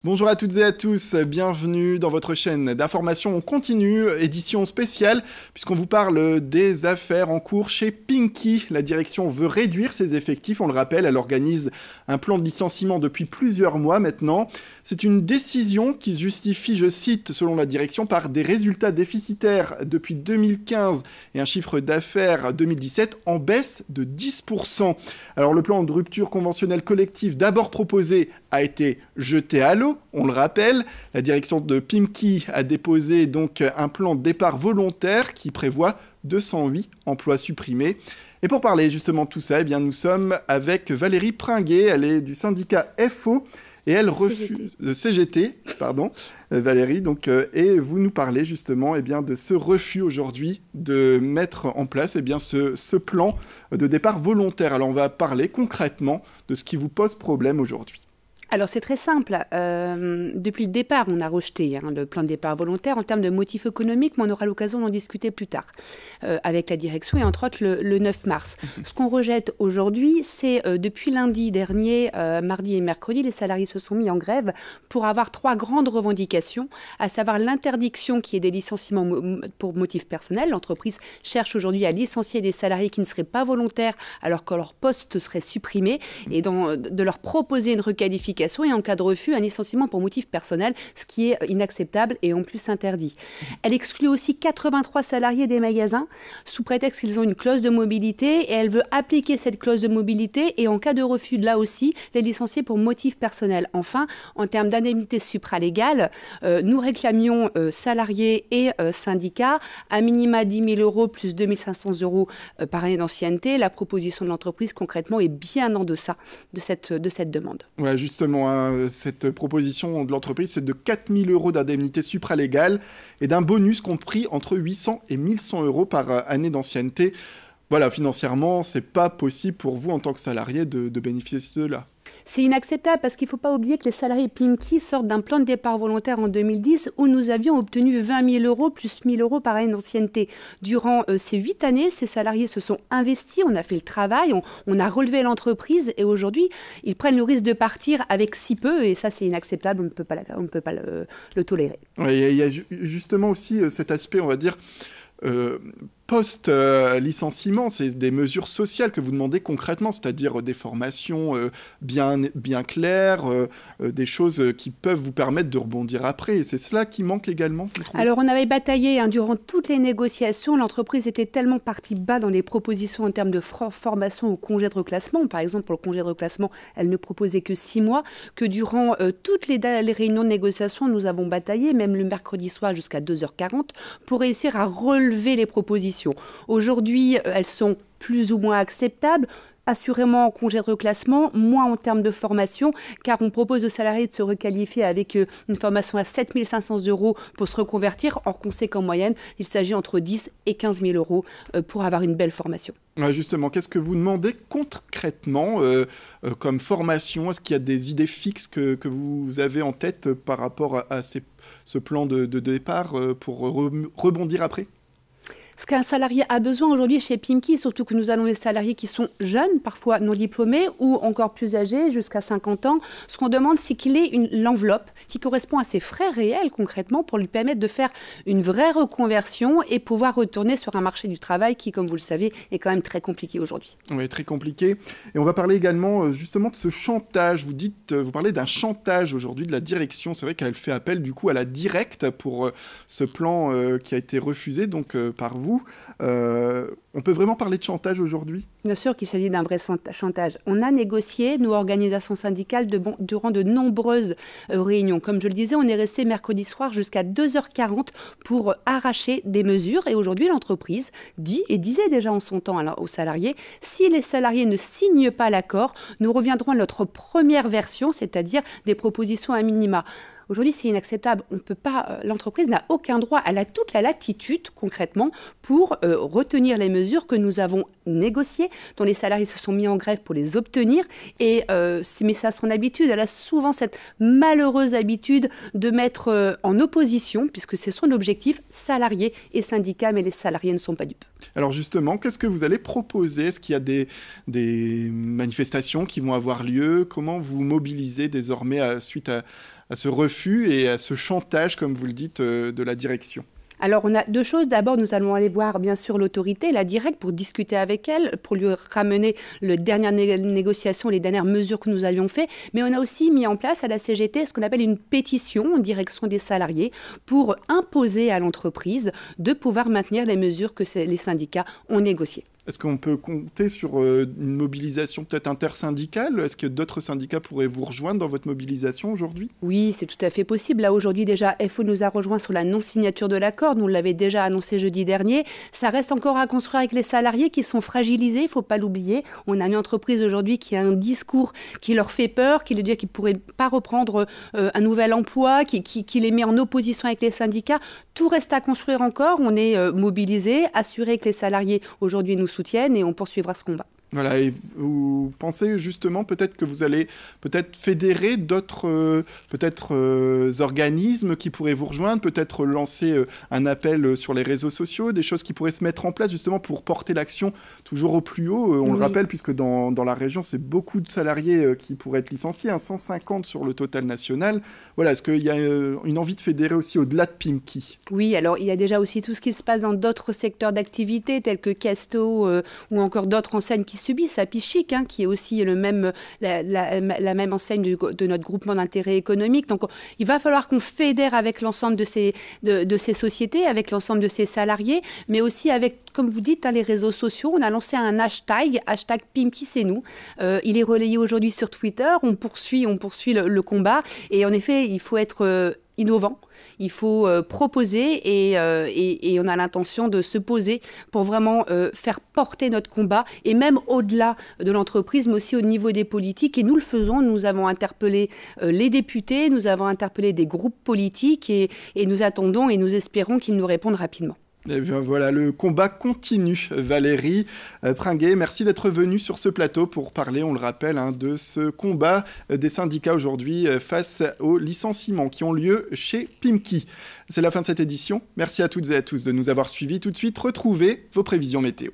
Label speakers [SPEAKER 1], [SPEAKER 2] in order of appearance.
[SPEAKER 1] Bonjour à toutes et à tous, bienvenue dans votre chaîne d'information en continu, édition spéciale, puisqu'on vous parle des affaires en cours chez Pinky. La direction veut réduire ses effectifs, on le rappelle, elle organise un plan de licenciement depuis plusieurs mois maintenant. C'est une décision qui se justifie, je cite, selon la direction, par des résultats déficitaires depuis 2015 et un chiffre d'affaires 2017 en baisse de 10%. Alors le plan de rupture conventionnelle collective d'abord proposé a été jeté à l'eau, on le rappelle. La direction de Pinky a déposé donc un plan de départ volontaire qui prévoit 208 emplois supprimés. Et pour parler justement de tout ça, eh bien, nous sommes avec Valérie Pringuet, elle est du syndicat FO et elle refuse CGT, pardon, Valérie. Donc, et vous nous parlez justement de ce refus aujourd'hui de mettre en place ce plan de départ volontaire. Alors on va parler concrètement de ce qui vous pose problème aujourd'hui.
[SPEAKER 2] Alors c'est très simple. Depuis le départ, on a rejeté le plan de départ volontaire en termes de motifs économiques, mais on aura l'occasion d'en discuter plus tard avec la direction et entre autres le 9 mars. Ce qu'on rejette aujourd'hui, c'est depuis lundi dernier, mardi et mercredi, les salariés se sont mis en grève pour avoir 3 grandes revendications, à savoir l'interdiction qui est des licenciements pour motifs personnels. L'entreprise cherche aujourd'hui à licencier des salariés qui ne seraient pas volontaires alors que leur poste serait supprimé et de leur proposer une requalification et en cas de refus, un licenciement pour motif personnel, ce qui est inacceptable et en plus interdit. Elle exclut aussi 83 salariés des magasins sous prétexte qu'ils ont une clause de mobilité et elle veut appliquer cette clause de mobilité et en cas de refus, là aussi, les licencier pour motif personnel. Enfin, en termes d'indemnité supralégale, nous réclamions salariés et syndicats à minima 10 000 euros plus 2 500 euros par année d'ancienneté. La proposition de l'entreprise concrètement est bien en deçà de cette demande.
[SPEAKER 1] Ouais, justement, cette proposition de l'entreprise, c'est de 4 000 euros d'indemnité supralégale et d'un bonus compris entre 800 et 1 100 euros par année d'ancienneté. Voilà, financièrement, c'est pas possible pour vous en tant que salarié de bénéficier de cela.
[SPEAKER 2] C'est inacceptable parce qu'il ne faut pas oublier que les salariés Pinky sortent d'un plan de départ volontaire en 2010 où nous avions obtenu 20 000 euros plus 1 000 euros par année d'ancienneté. Durant ces 8 années, ces salariés se sont investis, on a fait le travail, on a relevé l'entreprise et aujourd'hui, ils prennent le risque de partir avec si peu et ça, c'est inacceptable, on ne peut pas le tolérer.
[SPEAKER 1] Ouais, il y a justement aussi cet aspect, on va dire, post-licenciement, c'est des mesures sociales que vous demandez concrètement, c'est-à-dire des formations bien claires, des choses qui peuvent vous permettre de rebondir après. Et c'est cela qui manque également, vous trouvez ?
[SPEAKER 2] Alors, on avait bataillé durant toutes les négociations. L'entreprise était tellement partie bas dans les propositions en termes de formation au congé de reclassement. Par exemple, pour le congé de reclassement, elle ne proposait que 6 mois, que durant toutes les réunions de négociation, nous avons bataillé, même le mercredi soir jusqu'à 2h40, pour réussir à relever les propositions. Aujourd'hui, elles sont plus ou moins acceptables. Assurément en congé de reclassement, moins en termes de formation, car on propose aux salariés de se requalifier avec une formation à 7 500 euros pour se reconvertir. Or, qu'on sait qu'en moyenne, il s'agit entre 10 et 15 000 euros pour avoir une belle formation.
[SPEAKER 1] Justement, qu'est-ce que vous demandez concrètement comme formation ? Est-ce qu'il y a des idées fixes que vous avez en tête par rapport à ce plan de départ pour rebondir après ?
[SPEAKER 2] Ce qu'un salarié a besoin aujourd'hui chez Pinky, surtout que nous avons des salariés qui sont jeunes, parfois non diplômés, ou encore plus âgés, jusqu'à 50 ans, ce qu'on demande, c'est qu'il ait l'enveloppe qui correspond à ses frais réels, concrètement, pour lui permettre de faire une vraie reconversion et pouvoir retourner sur un marché du travail qui, comme vous le savez, est quand même très compliqué aujourd'hui.
[SPEAKER 1] Oui, très compliqué. Et on va parler également justement de ce chantage. Vous parlez d'un chantage aujourd'hui de la direction. C'est vrai qu'elle fait appel du coup à la directe pour ce plan qui a été refusé donc par vous. On peut vraiment parler de chantage aujourd'hui ?
[SPEAKER 2] Bien sûr qu'il s'agit d'un vrai chantage. On a négocié, nous, organisations syndicales, durant de nombreuses réunions. Comme je le disais, on est resté mercredi soir jusqu'à 2h40 pour arracher des mesures. Et aujourd'hui, l'entreprise dit, et disait déjà en son temps aux salariés, si les salariés ne signent pas l'accord, nous reviendrons à notre première version, c'est-à-dire des propositions à minima. Aujourd'hui, c'est inacceptable. On peut pas, l'entreprise n'a aucun droit. Elle a toute la latitude, concrètement, pour retenir les mesures que nous avons négociées, dont les salariés se sont mis en grève pour les obtenir. Mais c'est à son habitude. Elle a souvent cette malheureuse habitude de mettre en opposition, puisque c'est son objectif, salariés et syndicats, mais les salariés ne sont pas dupes.
[SPEAKER 1] Alors justement, qu'est-ce que vous allez proposer ? Est-ce qu'il y a des manifestations qui vont avoir lieu ? Comment vous mobilisez désormais suite à ce refus et à ce chantage, comme vous le dites, de la direction?
[SPEAKER 2] Alors, on a deux choses. D'abord, nous allons aller voir, bien sûr, l'autorité, la directe, pour discuter avec elle, pour lui ramener les dernières négociations, les dernières mesures que nous avions faites. Mais on a aussi mis en place à la CGT ce qu'on appelle une pétition en direction des salariés pour imposer à l'entreprise de pouvoir maintenir les mesures que les syndicats ont négociées.
[SPEAKER 1] Est-ce qu'on peut compter sur une mobilisation peut-être intersyndicale? Est-ce que d'autres syndicats pourraient vous rejoindre dans votre mobilisation aujourd'hui?
[SPEAKER 2] Oui, c'est tout à fait possible. Là, aujourd'hui, déjà, FO nous a rejoint sur la non-signature de l'accord. Nous l'avons déjà annoncé jeudi dernier. Ça reste encore à construire avec les salariés qui sont fragilisés, il ne faut pas l'oublier. On a une entreprise aujourd'hui qui a un discours qui leur fait peur, qui leur dit qu'ils ne pourraient pas reprendre un nouvel emploi, qui les met en opposition avec les syndicats. Tout reste à construire encore. On est mobilisés, assurés que les salariés aujourd'hui nous soutiennent et on poursuivra ce combat.
[SPEAKER 1] Voilà, et vous pensez justement peut-être que vous allez peut-être fédérer d'autres organismes qui pourraient vous rejoindre, peut-être lancer un appel sur les réseaux sociaux, des choses qui pourraient se mettre en place justement pour porter l'action toujours au plus haut. On le rappelle, puisque dans la région, c'est beaucoup de salariés qui pourraient être licenciés, 150 sur le total national. Voilà, est-ce qu'il y a une envie de fédérer aussi au-delà de Pimkie?
[SPEAKER 2] Oui, alors il y a déjà aussi tout ce qui se passe dans d'autres secteurs d'activité, tels que Casto ou encore d'autres enseignes qui subissent, Apichic, qui est aussi la même enseigne de notre groupement d'intérêt économique. Donc il va falloir qu'on fédère avec l'ensemble de ces sociétés, avec l'ensemble de ces salariés, mais aussi avec, comme vous dites, les réseaux sociaux. On a lancé un hashtag Pimkie c'est nous. Il est relayé aujourd'hui sur Twitter. On poursuit le combat. Et en effet, il faut être innovant, il faut proposer et on a l'intention de se poser pour vraiment faire porter notre combat et même au-delà de l'entreprise, mais aussi au niveau des politiques. Et nous le faisons, nous avons interpellé les députés, nous avons interpellé des groupes politiques et nous attendons et nous espérons qu'ils nous répondent rapidement.
[SPEAKER 1] Et bien voilà, le combat continue. Valérie Pringuet, merci d'être venue sur ce plateau pour parler, on le rappelle, de ce combat des syndicats aujourd'hui face aux licenciements qui ont lieu chez Pimkie. C'est la fin de cette édition. Merci à toutes et à tous de nous avoir suivis. Tout de suite, retrouvez vos prévisions météo.